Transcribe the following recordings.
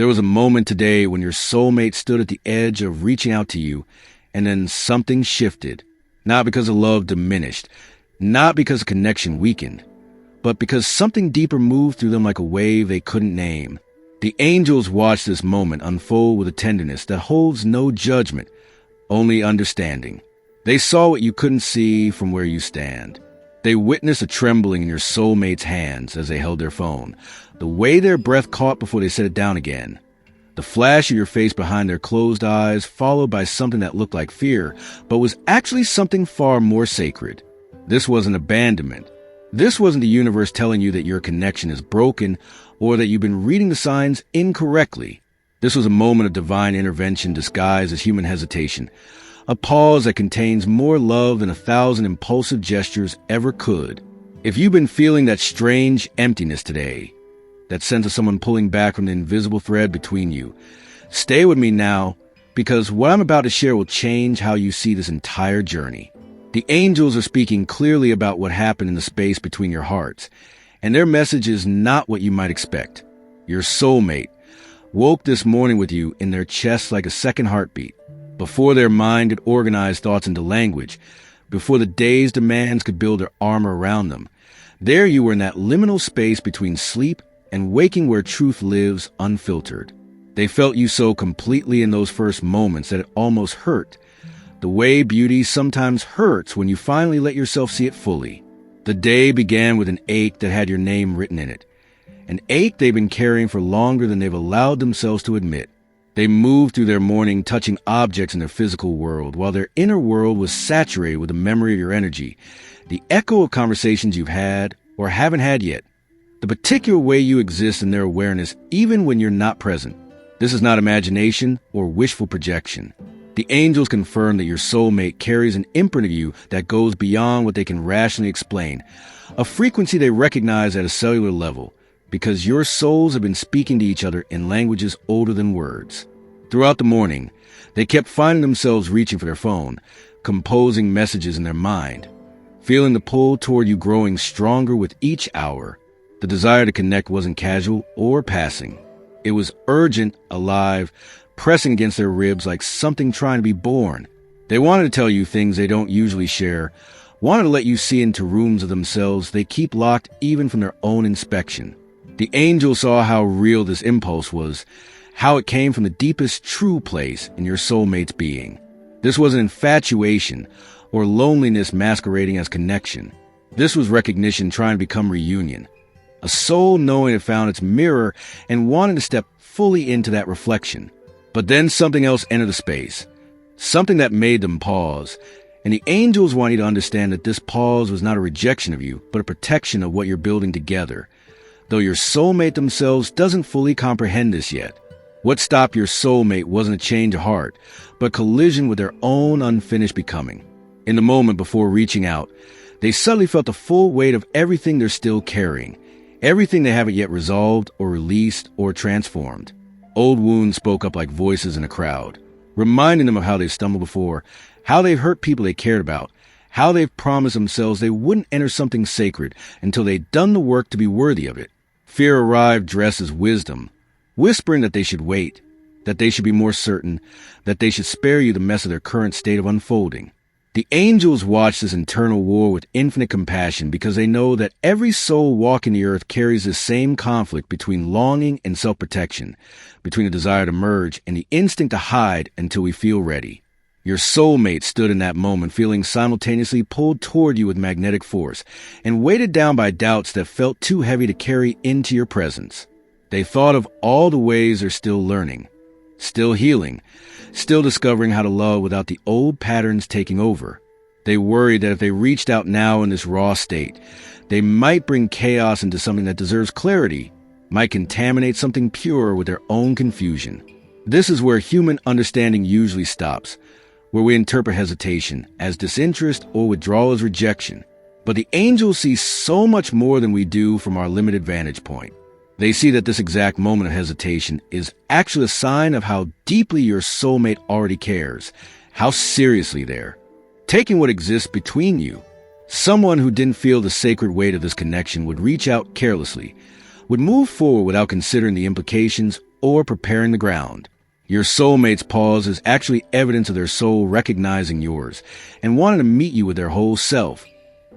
There was a moment today when your soulmate stood at the edge of reaching out to you, and then something shifted. Not because the love diminished, not because the connection weakened, but because something deeper moved through them like a wave they couldn't name. The angels watched this moment unfold with a tenderness that holds no judgment, only understanding. They saw what you couldn't see from where you stand. They witnessed a trembling in your soulmate's hands as they held their phone, the way their breath caught before they set it down again, the flash of your face behind their closed eyes, followed by something that looked like fear, but was actually something far more sacred. This wasn't abandonment. This wasn't the universe telling you that your connection is broken or that you've been reading the signs incorrectly. This was a moment of divine intervention disguised as human hesitation, a pause that contains more love than 1,000 impulsive gestures ever could. If you've been feeling that strange emptiness today, that sense of someone pulling back from the invisible thread between you, stay with me now, because what I'm about to share will change how you see this entire journey. The angels are speaking clearly about what happened in the space between your hearts, and their message is not what you might expect. Your soulmate woke this morning with you in their chest like a second heartbeat. Before their mind had organized thoughts into language, before the day's demands could build their armor around them, there you were in that liminal space between sleep and waking where truth lives unfiltered. They felt you so completely in those first moments that it almost hurt, the way beauty sometimes hurts when you finally let yourself see it fully. The day began with an ache that had your name written in it, an ache they've been carrying for longer than they've allowed themselves to admit. They moved through their morning touching objects in their physical world, while their inner world was saturated with the memory of your energy, the echo of conversations you've had or haven't had yet, the particular way you exist in their awareness even when you're not present. This is not imagination or wishful projection. The angels confirm that your soulmate carries an imprint of you that goes beyond what they can rationally explain, a frequency they recognize at a cellular level, because your souls have been speaking to each other in languages older than words. Throughout the morning, they kept finding themselves reaching for their phone, composing messages in their mind, feeling the pull toward you growing stronger with each hour. The desire to connect wasn't casual or passing. It was urgent, alive, pressing against their ribs like something trying to be born. They wanted to tell you things they don't usually share, wanted to let you see into rooms of themselves they keep locked even from their own inspection. The angel saw how real this impulse was, how it came from the deepest true place in your soulmate's being. This wasn't infatuation or loneliness masquerading as connection. This was recognition trying to become reunion. A soul knowing it found its mirror and wanting to step fully into that reflection. But then something else entered the space, something that made them pause. And the angels want you to understand that this pause was not a rejection of you, but a protection of what you're building together. Though your soulmate themselves doesn't fully comprehend this yet. What stopped your soulmate wasn't a change of heart, but a collision with their own unfinished becoming. In the moment before reaching out, they suddenly felt the full weight of everything they're still carrying, everything they haven't yet resolved or released or transformed. Old wounds spoke up like voices in a crowd, reminding them of how they've stumbled before, how they've hurt people they cared about, how they've promised themselves they wouldn't enter something sacred until they'd done the work to be worthy of it. Fear arrived dressed as wisdom, whispering that they should wait, that they should be more certain, that they should spare you the mess of their current state of unfolding. The angels watch this internal war with infinite compassion because they know that every soul walking the earth carries this same conflict between longing and self-protection, between the desire to merge and the instinct to hide until we feel ready. Your soulmate stood in that moment feeling simultaneously pulled toward you with magnetic force and weighted down by doubts that felt too heavy to carry into your presence. They thought of all the ways they're still learning, still healing, still discovering how to love without the old patterns taking over. They worried that if they reached out now in this raw state, they might bring chaos into something that deserves clarity, might contaminate something pure with their own confusion. This is where human understanding usually stops, where we interpret hesitation as disinterest or withdrawal as rejection. But the angels see so much more than we do from our limited vantage point. They see that this exact moment of hesitation is actually a sign of how deeply your soulmate already cares, how seriously they're taking what exists between you. Someone who didn't feel the sacred weight of this connection would reach out carelessly, would move forward without considering the implications or preparing the ground. Your soulmate's pause is actually evidence of their soul recognizing yours and wanting to meet you with their whole self,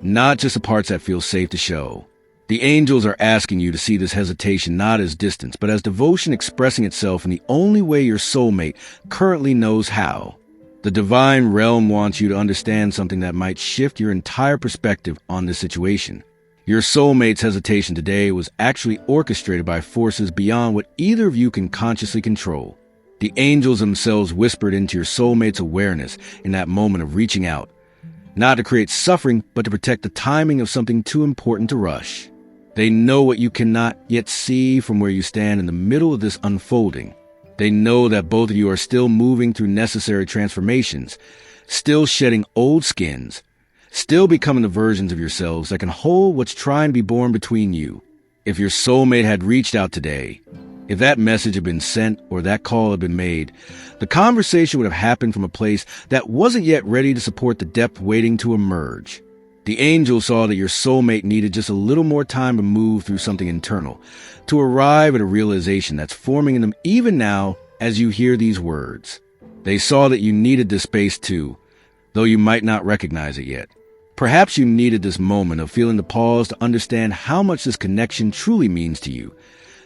not just the parts that feel safe to show. The angels are asking you to see this hesitation not as distance, but as devotion expressing itself in the only way your soulmate currently knows how. The divine realm wants you to understand something that might shift your entire perspective on this situation. Your soulmate's hesitation today was actually orchestrated by forces beyond what either of you can consciously control. The angels themselves whispered into your soulmate's awareness in that moment of reaching out, not to create suffering, but to protect the timing of something too important to rush. They know what you cannot yet see from where you stand in the middle of this unfolding. They know that both of you are still moving through necessary transformations, still shedding old skins, still becoming the versions of yourselves that can hold what's trying to be born between you. If your soulmate had reached out today, if that message had been sent or that call had been made, the conversation would have happened from a place that wasn't yet ready to support the depth waiting to emerge. The angel saw that your soulmate needed just a little more time to move through something internal, to arrive at a realization that's forming in them even now as you hear these words. They saw that you needed this space too, though you might not recognize it yet. Perhaps you needed this moment of feeling the pause to understand how much this connection truly means to you,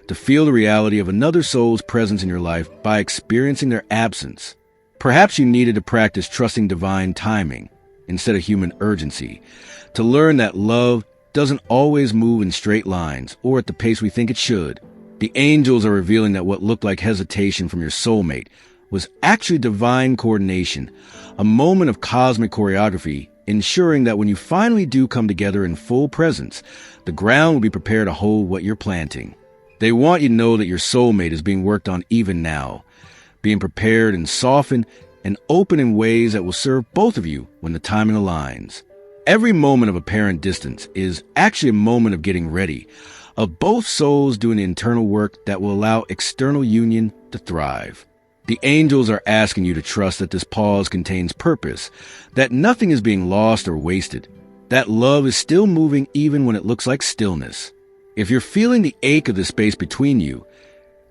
to feel the reality of another soul's presence in your life by experiencing their absence. Perhaps you needed to practice trusting divine timing instead of human urgency, to learn that love doesn't always move in straight lines or at the pace we think it should. The angels are revealing that what looked like hesitation from your soulmate was actually divine coordination, a moment of cosmic choreography, ensuring that when you finally do come together in full presence, the ground will be prepared to hold what you're planting. They want you to know that your soulmate is being worked on even now, being prepared and softened and open in ways that will serve both of you when the timing aligns. Every moment of apparent distance is actually a moment of getting ready, of both souls doing the internal work that will allow external union to thrive. The angels are asking you to trust that this pause contains purpose, that nothing is being lost or wasted, that love is still moving even when it looks like stillness. If you're feeling the ache of the space between you,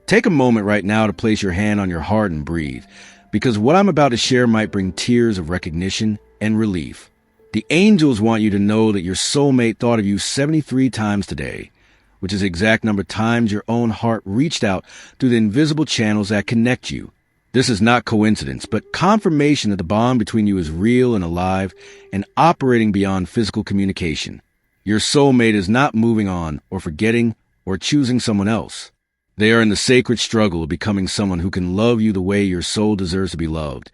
take a moment right now to place your hand on your heart and breathe, because what I'm about to share might bring tears of recognition and relief. The angels want you to know that your soulmate thought of you 73 times today, which is the exact number of times your own heart reached out through the invisible channels that connect you. This is not coincidence, but confirmation that the bond between you is real and alive and operating beyond physical communication. Your soulmate is not moving on or forgetting or choosing someone else. They are in the sacred struggle of becoming someone who can love you the way your soul deserves to be loved.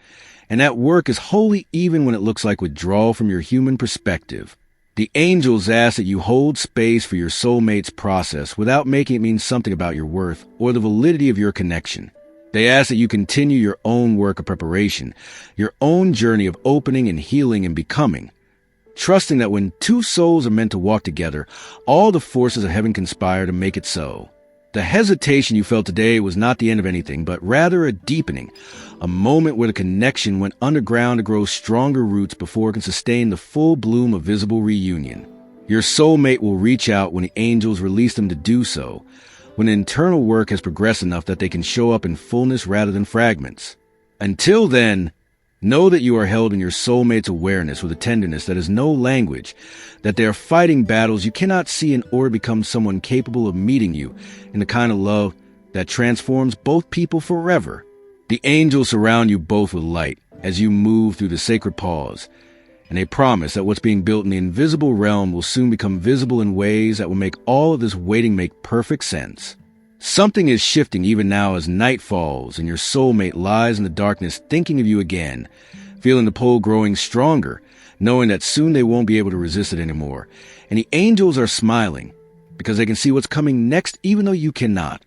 And that work is wholly even when it looks like withdrawal from your human perspective. The angels ask that you hold space for your soulmate's process without making it mean something about your worth or the validity of your connection. They ask that you continue your own work of preparation, your own journey of opening and healing and becoming, trusting that when two souls are meant to walk together, all the forces of heaven conspire to make it so. The hesitation you felt today was not the end of anything, but rather a deepening, a moment where the connection went underground to grow stronger roots before it can sustain the full bloom of visible reunion. Your soulmate will reach out when the angels release them to do so, when the internal work has progressed enough that they can show up in fullness rather than fragments. Until then, know that you are held in your soulmate's awareness with a tenderness that is no language, that they are fighting battles you cannot see in order to become someone capable of meeting you in the kind of love that transforms both people forever. The angels surround you both with light as you move through the sacred pause, and they promise that what's being built in the invisible realm will soon become visible in ways that will make all of this waiting make perfect sense. Something is shifting even now as night falls and your soulmate lies in the darkness thinking of you again, feeling the pull growing stronger, knowing that soon they won't be able to resist it anymore. And the angels are smiling because they can see what's coming next even though you cannot.